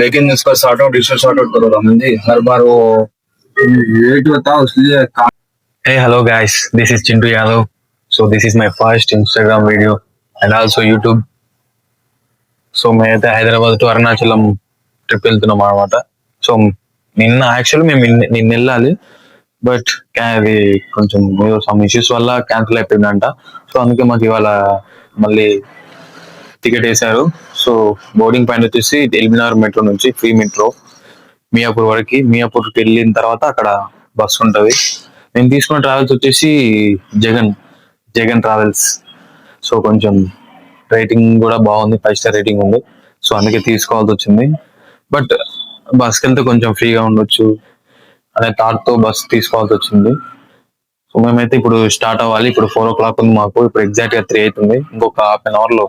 लेकिन इसका sort out issue sort out करो रामन हर बार वो लेट होता है इसलिए Hey, hello guys. This is Chintu Yadav. So this is my first Instagram video and also YouTube. So మేమైతే హైదరాబాద్ టు అరుణాచలం ట్రిప్ వెళ్తున్నాం అనమాట. సో నిన్న యాక్చువల్లీ మేము నిన్న వెళ్ళాలి, బట్ అది కొంచెం సమ్ ఇష్యూస్ వల్ల క్యాన్సిల్ అయిపోయిందంట. సో అందుకే మాకు ఇవాళ మళ్ళీ టికెట్ వేశారు. సో బోర్డింగ్ పైన వచ్చేసి ఎల్బినార్ మెట్రో నుంచి ఫ్రీ మెట్రో మియాపూర్ వరకు, మియాపూర్కి వెళ్ళిన తర్వాత అక్కడ బస్సు ఉంటుంది. నేను తీసుకున్న ట్రావెల్స్ వచ్చేసి జగన్ ట్రావెల్స్. సో కొంచెం రేటింగ్ కూడా బాగుంది, 5 స్టార్ రేటింగ్ ఉంది. సో అందుకే తీసుకోవాల్సి వచ్చింది. బట్ బస్కి వెళ్తే కొంచెం ఫ్రీగా ఉండొచ్చు అనే థాట్ తో బస్ తీసుకోవాల్సి వచ్చింది. సో మేమైతే ఇప్పుడు స్టార్ట్ అవ్వాలి. ఇప్పుడు 4 o'clock ఉంది మాకు. ఇప్పుడు ఎగ్జాక్ట్ గా 3 అవుతుంది. ఇంకొక హాఫ్ అన్ అవర్ లో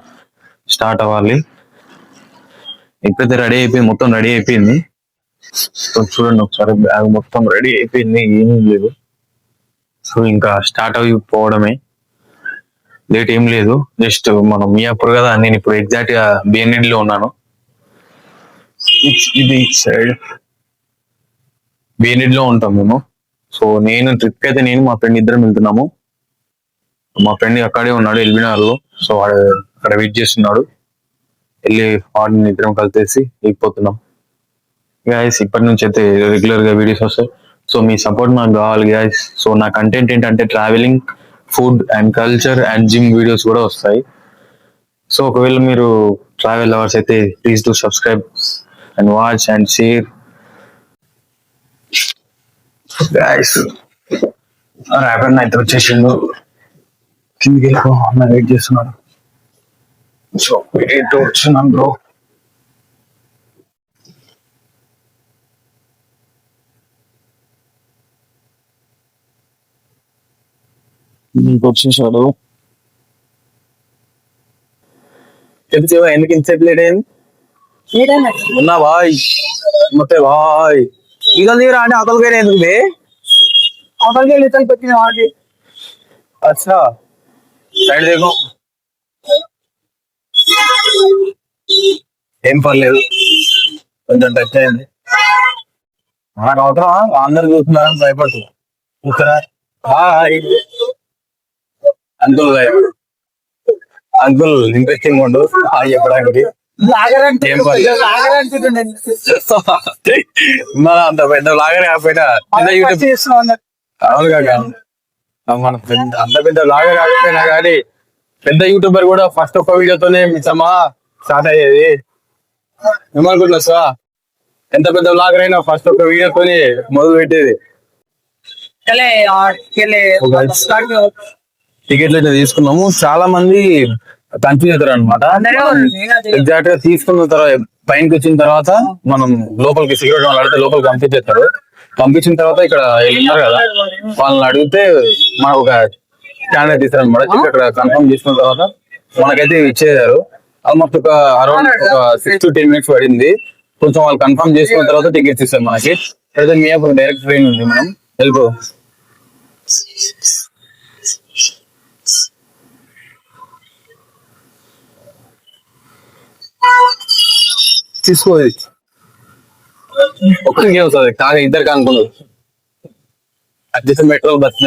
స్టార్ట్ అవ్వాలి. ఇప్పుడైతే మొత్తం రెడీ అయిపోయింది. సో చూడండి ఒకసారి, బ్యాగ్ మొత్తం రెడీ అయిపోయింది, ఏమీ లేదు. సో ఇంకా స్టార్ట్ అయిపోవడమే, లేట్ ఏం లేదు. జస్ట్ మనం మియాపూర్ కదా, నేను ఇప్పుడు ఎగ్జాక్ట్ గా బిఎన్ఎడ్ లో ఉన్నాను. ఇది సైడ్ బిఎన్ఎడ్ లో ఉంటాం మేము. సో నేను ట్రిప్ అయితే నేను మా ఫ్రెండ్ ఇద్దరం వెళ్తున్నాము. మా ఫ్రెండ్ అక్కడే ఉన్నాడు ఎల్బినార్ లో. సో వాడు అక్కడ వెయిట్ చేస్తున్నాడు. వెళ్ళి వాడిని ఇద్దరం కలిసేసి వెళ్ళిపోతున్నాం. గాయస్ ఇప్పటి నుంచి అయితే రెగ్యులర్ గా వీడియోస్ వస్తాయి. సో మీ సపోర్ట్ నాకు కావాలి గాయస్. సో నా కంటెంట్ ఏంటంటే travelling, food and culture and gym videos కూడా వస్తాయి. సో ఒకవేళ మీరు ట్రావెల్ లవర్స్ అయితే please do subscribe and watch and share. Guys rapid అయితే వచ్చేసిండు, కిందికి వెళ్ళిపో అన్న వెయిట్ చేస్తున్నాడు. సో వెయిట్ వచ్చినాను బ్రో. వచ్చేసాడు. చెప్తే ఎందుకు ఇంతసేపు లేట్ అయింది? ఉన్నా బాయ్ మొత్తం బాయ్ ఇక తీరా అంటే అవతలకైనా ఎందుకు అవతలకి వెళ్ళి ఇతనికి వచ్చిన వాడి. అచ్చా సైడ్ దేకో, ఏం పర్లేదు, కొంచెం టచ్ అయింది. నాకు అవసరం అందరు చూస్తున్నారని భయపడుతుంది. చూస్తారా అంకుల్, అంకుల్ ఇంట్రెస్టింగ్ ఉండు చెప్పడానికి. అంత పెద్ద లాగర్ కాకపోయినా అవును కాక మన అంత పెద్ద లాగర్ కాకపోయినా కానీ పెద్ద యూట్యూబర్ కూడా ఫస్ట్ ఒక్క వీడియోతోనే మిచ్చమ్మా స్టార్ట్ అయ్యేది. ఏమనుకుంటున్నా సార్, ఎంత పెద్ద బ్లాగర్ అయినా ఫస్ట్ ఒక్క వీడియోతోనే మొదలు పెట్టేది. టికెట్లు అయితే తీసుకున్నాము. చాలా మంది కన్ఫ్యూజ్ అవుతారు అనమాట. ఎగ్జాక్ట్ గా తీసుకున్న తర్వాత పైనకి వచ్చిన తర్వాత మనం లోపలికి సిగరెట్ వాళ్ళు అడిగితే లోపలికి పంపించేస్తారు. పంపించిన తర్వాత ఇక్కడ ఉన్నారు కదా వాళ్ళని అడిగితే మనకు ఒక స్టాండర్డ్ ఇస్తారు అనమాట. ఇక్కడ కన్ఫర్మ్ చేసుకున్న తర్వాత మనకైతే ఇచ్చేసారు. ఆల్మోస్ట్ ఒక అరౌండ్ 6 to 10 minutes పడింది. కొంచెం వాళ్ళు కన్ఫర్మ్ చేసుకున్న తర్వాత టికెట్స్ ఇస్తారు మనకి. అయితే మియాపూర్ డైరెక్ట్ ట్రైన్ ఉంది, మనం వెళ్ళిపో. తీసుకోవాలి ఒక్కరికే వస్తుంది కాగా ఇద్దరు కానుకున్నారు. అడ్జస్ట్ మెట్రో బస్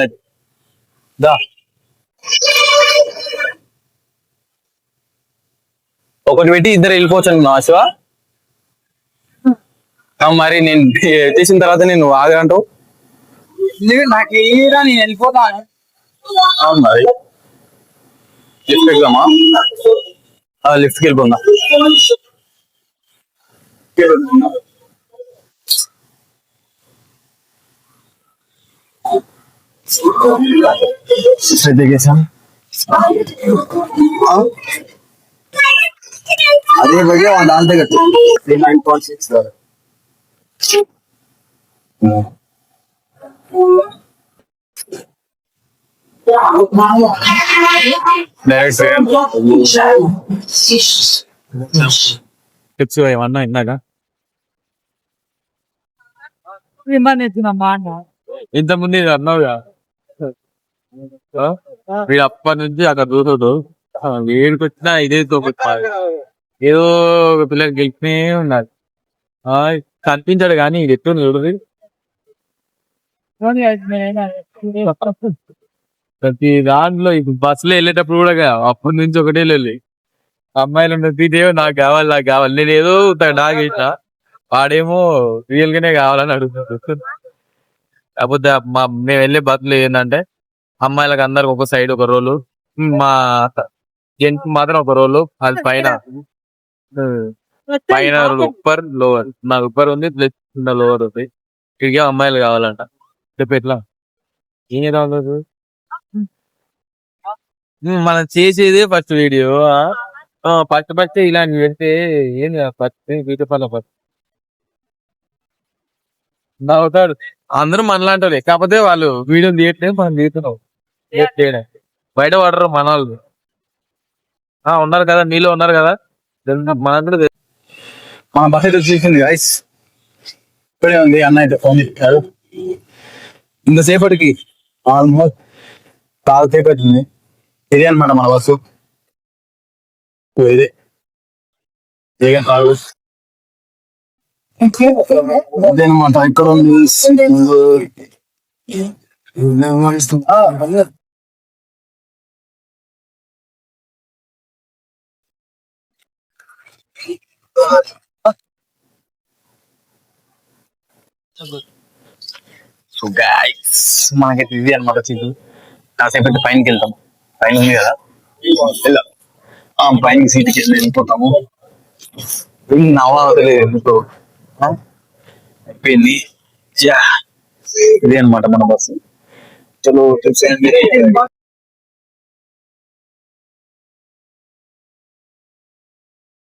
దా ఒకటి పెట్టి ఇద్దరు వెళ్ళిపోవచ్చు అనుకున్నా శివా. మరి నేను తీసిన తర్వాత నేను ఆగంటావు నాకు నేను వెళ్ళిపోతాను. మరి లిఫ్ట్ ఎగ్జామా, లిఫ్ట్కి వెళ్ళిపోందా. అదే భయ్యా దాంతో కట్టు 9.6 డైరెక్ట్ ఏమన్నా ఇందాక ఇంతకుముందు ఇది అన్నావుగా, వీడు అప్పటి నుంచి అక్కడ చూసాడు. వీడికి వచ్చినా ఇదే తోపి ఏదో ఒక పిల్లలు గెలిపినే ఉన్నారు. కనిపించాడు కానీ ఇది ఎట్టు చూడదు. ప్రతి దాంట్లో ఇప్పుడు బస్సులో వెళ్ళేటప్పుడు కూడా అప్పటి నుంచి ఒకటే వెళ్ళి అమ్మాయిలు ఉండదు ఇదేమో నాకు కావాలి నాకు కావాలి నేను ఏదో డాగ్ ఇట్లా వాడేమో రియల్ గానే కావాలని అడుగుతాడు. కాకపోతే మేము వెళ్ళే బస్సులో ఏంటంటే అమ్మాయిలకు అందరికి ఒక సైడ్ ఒక రోలు, మా జెంట్స్ మాత్రం ఒక రోలు. అది పైన పైన ఉప్పర్ లోవర్, నాకు ఉప్పర్ ఉంది ప్లస్ లోవర్ ఉంది. ఇక్కడికి అమ్మాయిలు కావాలంట. చెప్పు ఎట్లా ఏం రాలేదు. మనం చేసేదే ఫస్ట్ వీడియో. ఫస్ట్ ఇలాంటి పెడితే ఏంది ఫస్ట్ బ్యూటీ పార్లర్ ఫస్ట్ నవ్వుతాడు. అందరూ మనలాంటి వాళ్ళే, కాకపోతే వాళ్ళు వీడియో తీయట్లేదు, మనం తీస్తున్నాం. బయట పడరు మన వాళ్ళు. ఉన్నారు కదా, మీలో ఉన్నారు కదా, మన మన బస్ అయితే వచ్చేసింది గైస్. ఇప్పుడే ఉంది, అన్న అయితే ఫోన్ చేశారు. ఇంతసేపటికి ఆల్మోస్ట్ చాలా సేపు అవుతుంది. ఇదే అనమాట మన బస్సు. ఇదే జగన్ కాదు అదేనమాట. ఇక్కడ ఉంది సో గైస్ మనకైతే ఇది అనమాట చీటు. కాసేపు అయితే పైనకి వెళ్తాం. పైన ఉంది కదా, పైన సీట్కి వెళ్ళిపోతాము. నవ్వలేదు అయిపోయింది. ఇదే అనమాట మన బస్సు. చలో తెలిసేయండి.